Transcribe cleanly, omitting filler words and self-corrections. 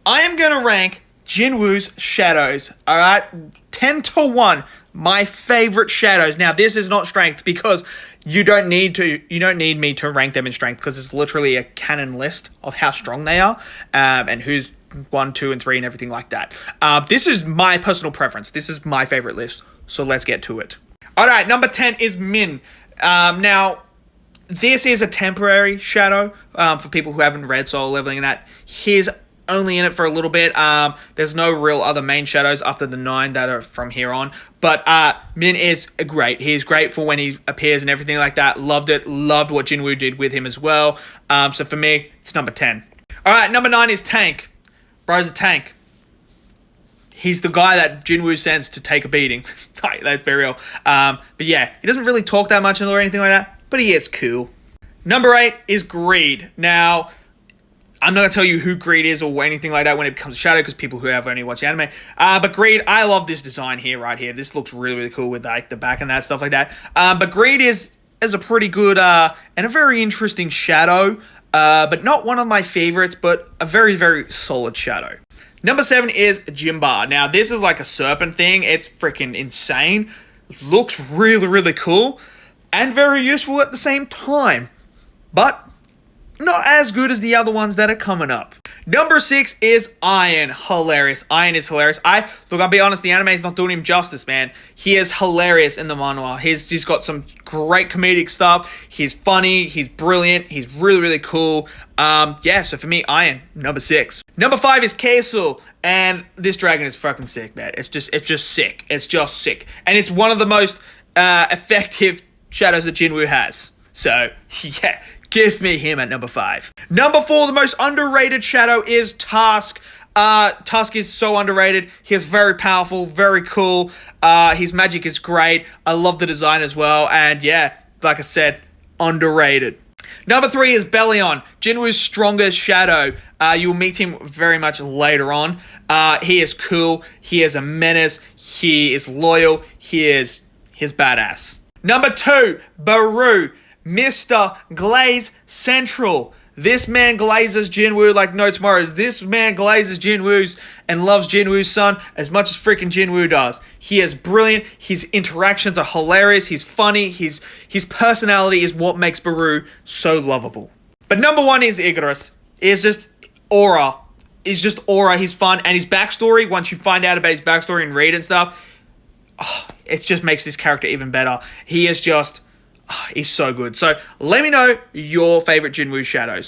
I am going to rank Jin Woo's Shadows, alright? 10-1, my favorite Shadows. Now, this is not strength because you don't need me to rank them in strength because it's literally a canon list of how strong they are and who's 1, 2, and 3 and everything like that. This is my personal preference. This is my favorite list, so let's get to it. Alright, number 10 is Min. Now, this is a temporary shadow for people who haven't read Soul Leveling and that. He's only in it for a little bit. There's no real other main shadows after the 9 that are from here on. But Min is great. He's great for when he appears and everything like that. Loved it. Loved what Jin Woo did with him as well. So for me, it's number 10. Alright, number 9 is Tank. Bro's a tank. He's the guy that Jin Woo sends to take a beating. Let's be real. But yeah, he doesn't really talk that much or anything like that, but he is cool. Number 8 is Greed. Now, I'm not going to tell you who Greed is or anything like that when it becomes a shadow because people who have only watched the anime. But Greed, I love this design here, right here. This looks really, really cool with like the back and that stuff like that. But Greed is a pretty good and a very interesting shadow. But not one of my favorites, but a very, very solid shadow. Number 7 is Jimba. Now, this is like a serpent thing. It's freaking insane. It looks really, really cool and very useful at the same time. But not as good as the other ones that are coming up. Number 6 is Iron. Hilarious. Iron is hilarious. I'll be honest, the anime is not doing him justice, man. He is hilarious in the manhwa. He's got some great comedic stuff. He's funny. He's brilliant. He's really, really cool. Yeah, so for me, Iron, number 6. Number 5 is Keisul. And this dragon is fucking sick, man. It's just sick. It's just sick. And it's one of the most effective shadows that Jin Woo has. So, yeah. Give me him at number 5. Number 4, the most underrated shadow is Tusk. Tusk is so underrated. He is very powerful, very cool. His magic is great. I love the design as well. And yeah, like I said, underrated. Number 3 is Bellion, Jin Woo's strongest shadow. You'll meet him very much later on. He is cool. He is a menace. He is loyal. He's badass. Number 2, Baru. Mr. Glaze Central. This man glazes Jin Woo like no tomorrow. This man glazes Jin Woo's and loves Jin Woo's son as much as freaking Jin Woo does. He is brilliant. His interactions are hilarious. He's funny. His personality is what makes Baru so lovable. But number 1 is Igorous. Is just aura. He's just aura. He's fun. And his backstory, once you find out about his backstory and read and stuff, it just makes this character even better. He is just... he's so good. So let me know your favorite Jin Woo shadows.